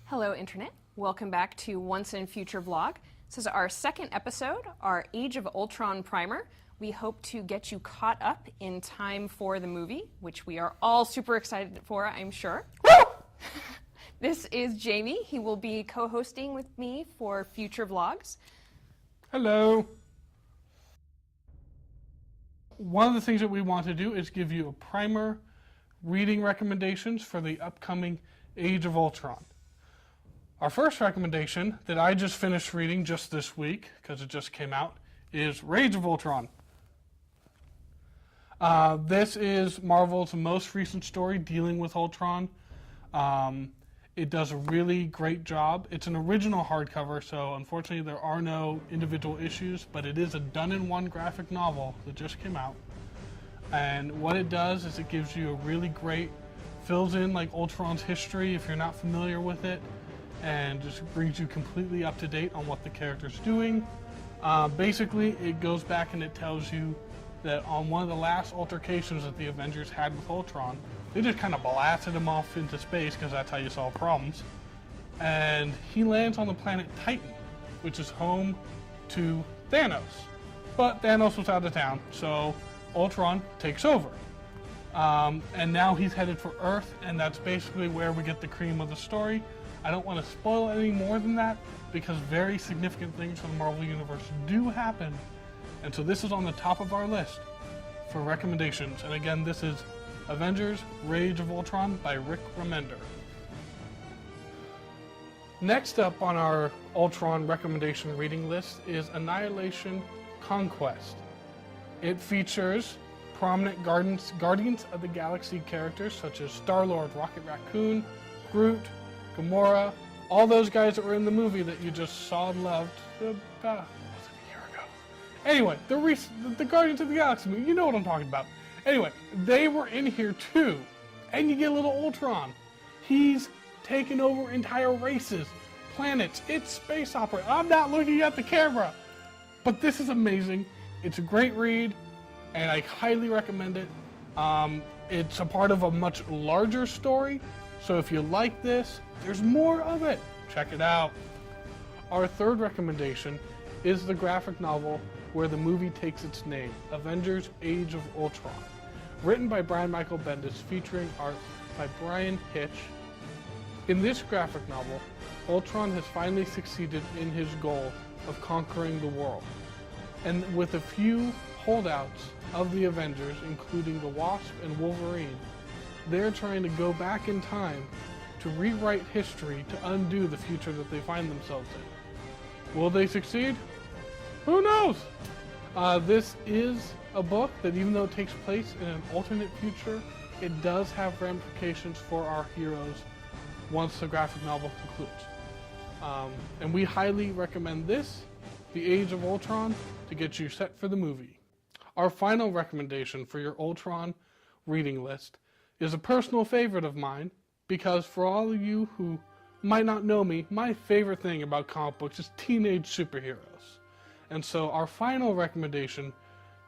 Hello, Internet. Welcome back to Once in Future Vlog. This is our second episode, our Age of Ultron primer. We hope to get you caught up in time for the movie, which we are all super excited for, I'm sure. This is Jamie. He will be co-hosting with me for future vlogs. Hello. One of the things that we want to do is give you a primer reading recommendations for the upcoming Age of Ultron. Our first recommendation that I just finished reading just this week, because it just came out, is Rage of Ultron. This is Marvel's most recent story dealing with Ultron. It does a really great job. It's an original hardcover, so unfortunately there are no individual issues, but it is a done-in-one graphic novel that just came out. And what it does is it gives you a really great, fills in like Ultron's history if you're not familiar with it, and just brings you completely up to date on what the character's doing. Basically, it goes back and it tells you that on one of the last altercations that the Avengers had with Ultron, they just kind of blasted him off into space because that's how you solve problems. And he lands on the planet Titan, which is home to Thanos. But Thanos was out of town, so Ultron takes over. And now he's headed for Earth, and that's basically where we get the cream of the story. I don't want to spoil any more than that, because very significant things for the Marvel Universe do happen. And so this is on the top of our list for recommendations. And again, this is Avengers Rage of Ultron by Rick Remender. Next up on our Ultron recommendation reading list is Annihilation Conquest. It features prominent Guardians of the Galaxy characters such as Star-Lord, Rocket Raccoon, Groot, Gamora, all those guys that were in the movie that you just saw and loved was it a year ago? Anyway, the Guardians of the Galaxy movie, you know what I'm talking about. Anyway, they were in here too, and you get a little Ultron. He's taken over entire races, planets, it's space opera. I'm not looking at the camera, but this is amazing. It's a great read, and I highly recommend it. It's a part of a much larger story, so if you like this, there's more of it. Check it out. Our third recommendation is the graphic novel where the movie takes its name, Avengers Age of Ultron. Written by Brian Michael Bendis, featuring art by Brian Hitch. In this graphic novel, Ultron has finally succeeded in his goal of conquering the world. And with a few holdouts of the Avengers, including the Wasp and Wolverine, they're trying to go back in time to rewrite history to undo the future that they find themselves in. Will they succeed? Who knows? This is a book that, even though it takes place in an alternate future, it does have ramifications for our heroes once the graphic novel concludes. And we highly recommend this, The Age of Ultron, to get you set for the movie. Our final recommendation for your Ultron reading list is a personal favorite of mine, because for all of you who might not know me, my favorite thing about comic books is teenage superheroes. And so our final recommendation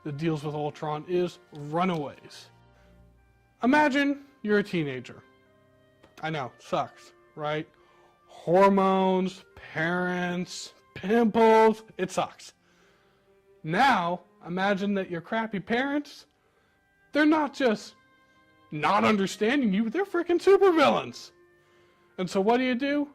that deals with Ultron is Runaways. Imagine you're a teenager. I know, sucks, right? Hormones, parents, pimples, it sucks. Now, imagine that your crappy parents, they're not just not understanding you, they're freaking supervillains. And so what do?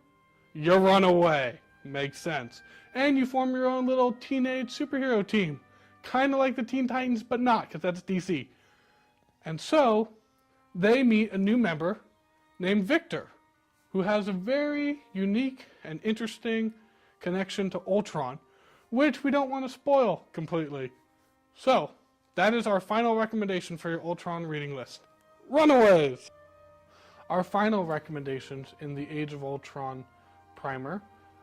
You run away. Makes sense. And you form your own little teenage superhero team. Kind of like the Teen Titans, but not, because that's DC. And so, they meet a new member named Victor, who has a very unique and interesting connection to Ultron, which we don't want to spoil completely. So, that is our final recommendation for your Ultron reading list. Runaways! Our final recommendations in the Age of Ultron primer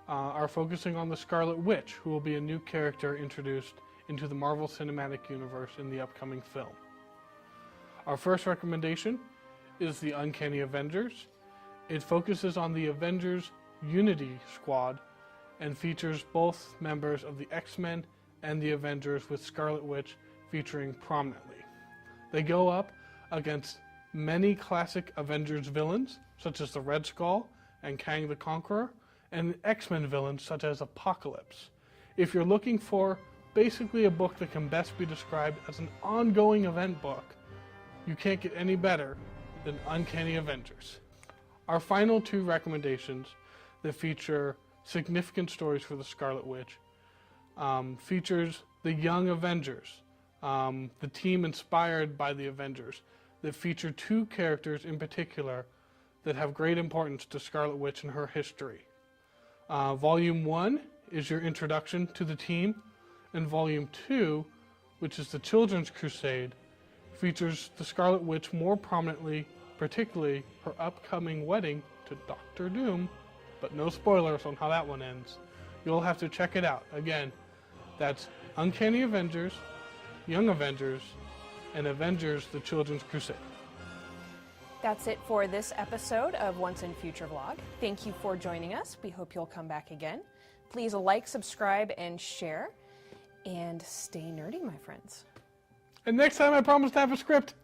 are focusing on the Scarlet Witch, who will be a new character introduced into the Marvel Cinematic Universe in the upcoming film. Our first recommendation is the Uncanny Avengers. It focuses on the Avengers Unity Squad and features both members of the X-Men and the Avengers, with Scarlet Witch featuring prominently. They go up against many classic Avengers villains, such as the Red Skull and Kang the Conqueror, and X-Men villains such as Apocalypse. If you're looking for basically a book that can best be described as an ongoing event book, you can't get any better than Uncanny Avengers. Our final two recommendations that feature significant stories for the Scarlet Witch features the Young Avengers, the team inspired by the Avengers, that feature two characters in particular that have great importance to Scarlet Witch and her history. Volume 1 is your introduction to the team, and Volume 2, which is the Children's Crusade, features the Scarlet Witch more prominently, particularly her upcoming wedding to Doctor Doom, but no spoilers on how that one ends. You'll have to check it out. Again, that's Uncanny Avengers, Young Avengers, and Avengers the Children's Crusade. That's it for this episode of Once and Future Vlog. Thank you for joining us. We hope you'll come back again. Please like, subscribe, and share. And stay nerdy, my friends. And next time I promise to have a script.